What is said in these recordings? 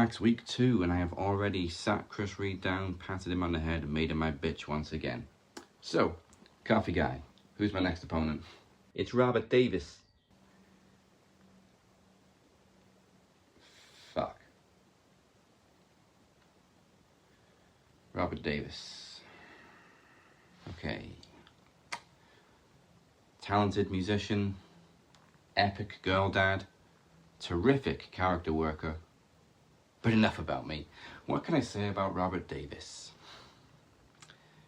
Climax week 2, and I have already sat Chris Reed down, patted him on the head, and made him my bitch once again. So, coffee guy, who's my next opponent? It's Robert Davis. Fuck. Robert Davis. Okay. Talented musician, epic girl dad, terrific character worker. But enough about me. What can I say about Robert Davis?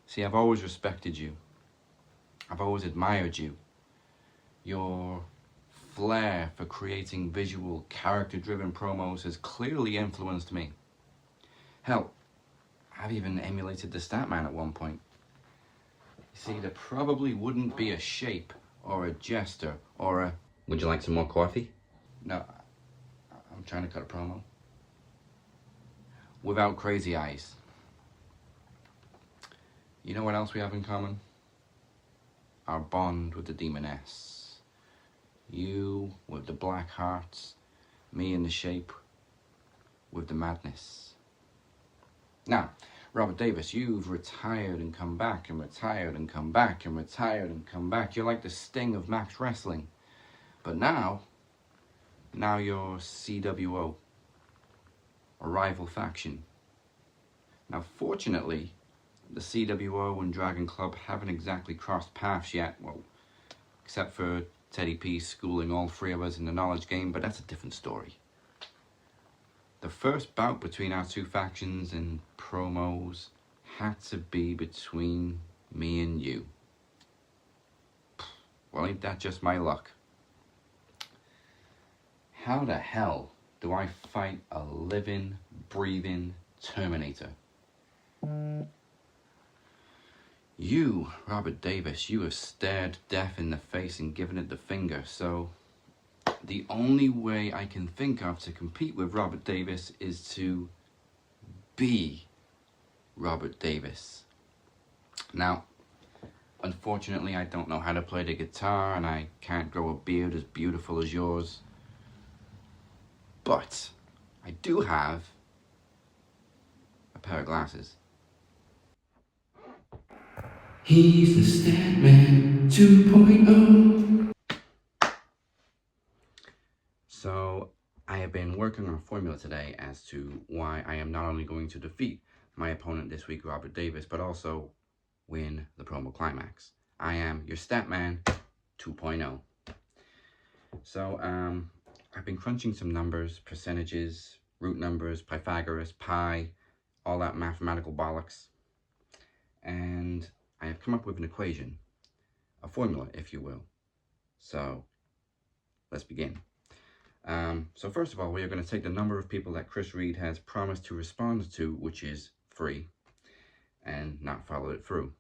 See, I've always respected you. I've always admired you. Your flair for creating visual, character-driven promos has clearly influenced me. Hell, I've even emulated the Statman at one point. You see, there probably wouldn't be a shape or a gesture or a... Would you like some more coffee? No, I'm trying to cut a promo. Without Crazy Eyes. You know what else we have in common? Our bond with the Demoness. You with the black hearts, me in the shape with the madness. Now, Robert Davis, you've retired and come back and retired and come back and retired and come back. You're like the Sting of Max Wrestling. But now you're CWO, a rival faction. Now, fortunately, the CWO and Dragon Club haven't exactly crossed paths yet, well, except for Teddy P schooling all three of us in the knowledge game, but that's a different story. The first bout between our two factions in promos had to be between me and you. Well, ain't that just my luck? How the hell do I fight a living, breathing Terminator? You, Robert Davis, you have stared death in the face and given it the finger, so the only way I can think of to compete with Robert Davis is to be Robert Davis. Now, unfortunately, I don't know how to play the guitar and I can't grow a beard as beautiful as yours. But I do have a pair of glasses. He's the Statman 2.0. So I have been working on a formula today as to why I am not only going to defeat my opponent this week, Robert Davis, but also win the promo climax. I am your Statman 2.0. So I've been crunching some numbers, percentages, root numbers, Pythagoras, pi, all that mathematical bollocks. And I have come up with an equation, a formula, if you will. So let's begin. So first of all, we are going to take the number of people that Chris Reed has promised to respond to, which is 3, and not follow it through.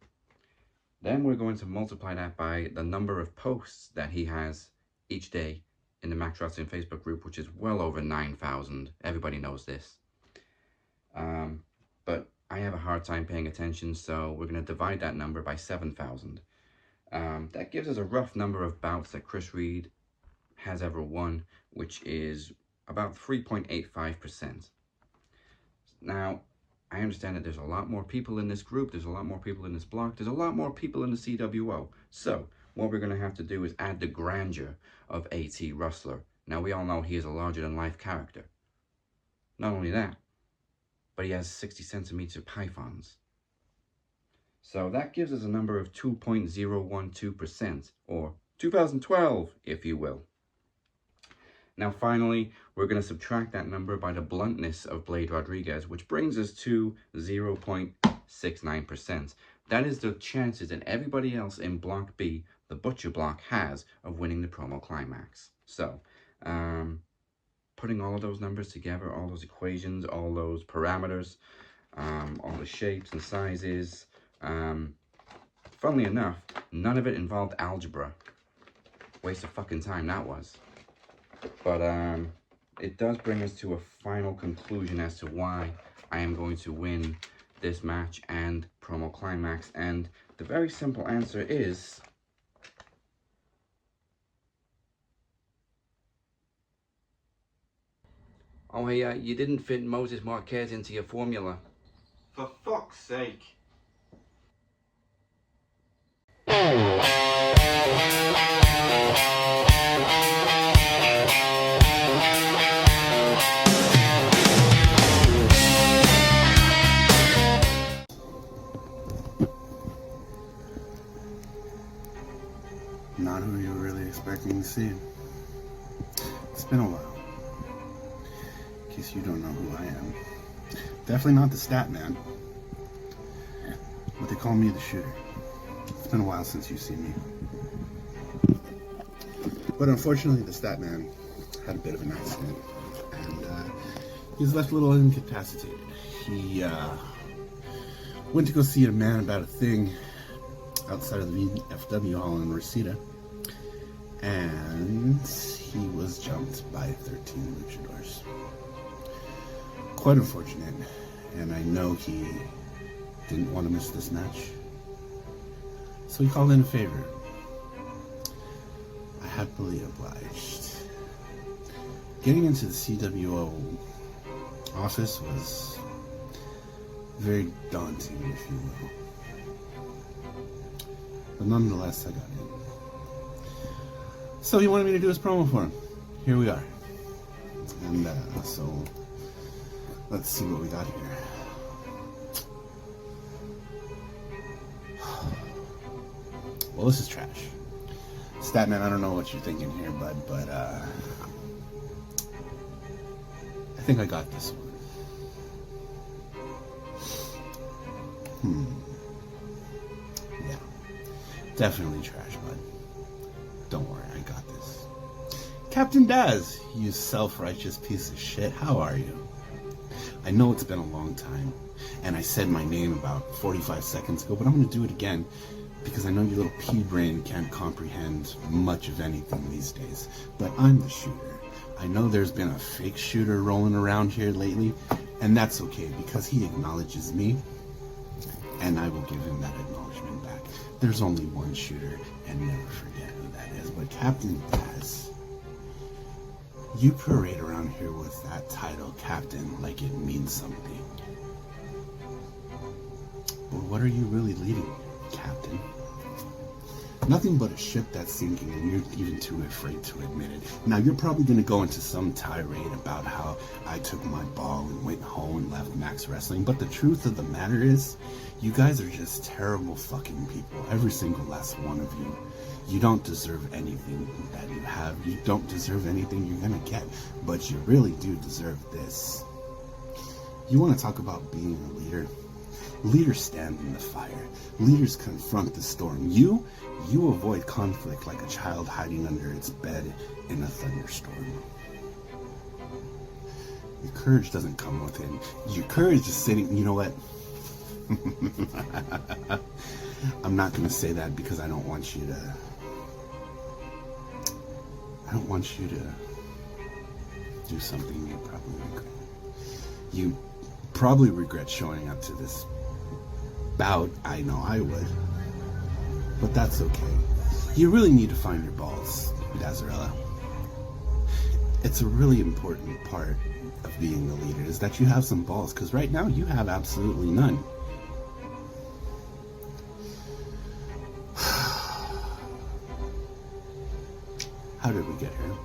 Then we're going to multiply that by the number of posts that he has each day in the Max Wrestling Facebook group, which is well over 9,000. Everybody knows this. But I have a hard time paying attention, so we're going to divide that number by 7,000. That gives us a rough number of bouts that Chris Reed has ever won, which is about 3.85%. Now, I understand that there's a lot more people in this group, there's a lot more people in this block, there's a lot more people in the CWO. So, what we're going to have to do is add the grandeur of A.T. Rustler. Now, we all know he is a larger-than-life character. Not only that, but he has 60-centimeter pythons. So that gives us a number of 2.012%, or 2012, if you will. Now, finally, we're going to subtract that number by the bluntness of Blade Rodriguez, which brings us to 0.69%. That is the chances that everybody else in Block B, the Butcher Block, has of winning the promo climax. So, putting all of those numbers together, all those equations, all those parameters, all the shapes and sizes, funnily enough, none of it involved algebra. Waste of fucking time that was. But it does bring us to a final conclusion as to why I am going to win this match and promo climax, and the very simple answer is Oh, hey, you didn't fit Moses Marquez into your formula. For fuck's sake. Not who you were really expecting to see. It's been a while. In case you don't know who I am. Definitely not the stat man. But they call me the shooter. It's been a while since you've seen me. But unfortunately, the stat man had a bit of an accident. And he was left a little incapacitated. He went to go see a man about a thing outside of the VFW hall in Reseda, and he was jumped by 13 luchadors. Quite unfortunate, and I know he didn't want to miss this match, so he called in a favor. I happily obliged. Getting into the CWO office was very daunting, if you will. But nonetheless, I got in. So he wanted me to do his promo for him. Here we are. And so let's see what we got here. Well, this is trash. Statman, I don't know what you're thinking here, bud, but I think I got this one. Yeah. Definitely trash, bud. Don't worry, I got this. Captain Daz, you self-righteous piece of shit, how are you? I know it's been a long time, and I said my name about 45 seconds ago, but I'm going to do it again, because I know your little pea brain can't comprehend much of anything these days. But I'm the shooter. I know there's been a fake shooter rolling around here lately, and that's okay, because he acknowledges me, and I will give him that acknowledgement back. There's only one shooter, and never forget who that is. But Captain Daz, you parade around here with that title, Captain, like it means something. But what are you really leading, Captain? Nothing but a ship that's sinking, and you're even too afraid to admit it. Now, you're probably going to go into some tirade about how I took my ball and went home and left Max Wrestling, but the truth of the matter is, you guys are just terrible fucking people. Every single last one of you. You don't deserve anything that you have. You don't deserve anything you're going to get, but you really do deserve this. You want to talk about being a leader? Leaders stand in the fire. Leaders confront the storm. You avoid conflict like a child hiding under its bed in a thunderstorm. Your courage doesn't come within. Your courage is sitting, you know what? I'm not going to say that because I don't want you to do something you probably regret. You probably regret showing up to this bout. I know I would. But that's okay. You really need to find your balls, Dazzarella. It's a really important part of being a leader is that you have some balls, because right now you have absolutely none. How did we get here?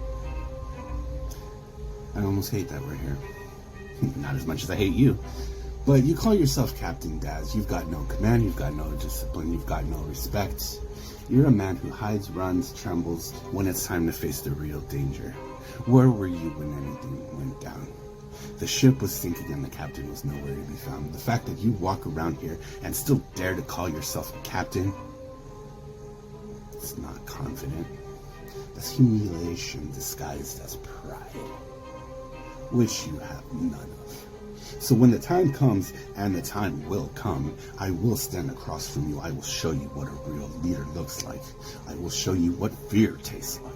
I almost hate that we're here. Not as much as I hate you. But you call yourself Captain Daz. You've got no command, you've got no discipline, you've got no respect. You're a man who hides, runs, trembles when it's time to face the real danger. Where were you when anything went down? The ship was sinking and the captain was nowhere to be found. The fact that you walk around here and still dare to call yourself a captain, it's not confident. That's humiliation disguised as pride, which you have none of. So when the time comes, and the time will come, I will stand across from you. I will show you what a real leader looks like. I will show you what fear tastes like.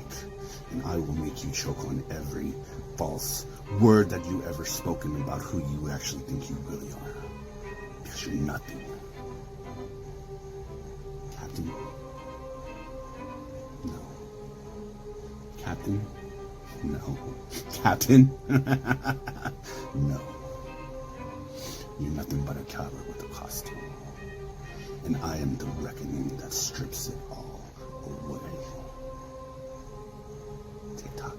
And I will make you choke on every false word that you ever spoken about who you actually think you really are. Because you're nothing. Captain? No. Captain? No. Captain? No. You're nothing but a coward with a costume. And I am the reckoning that strips it all away. TikTok,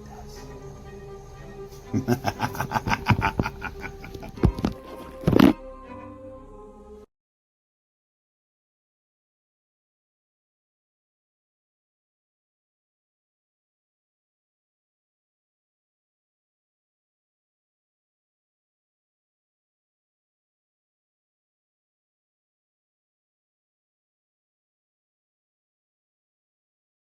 Daz.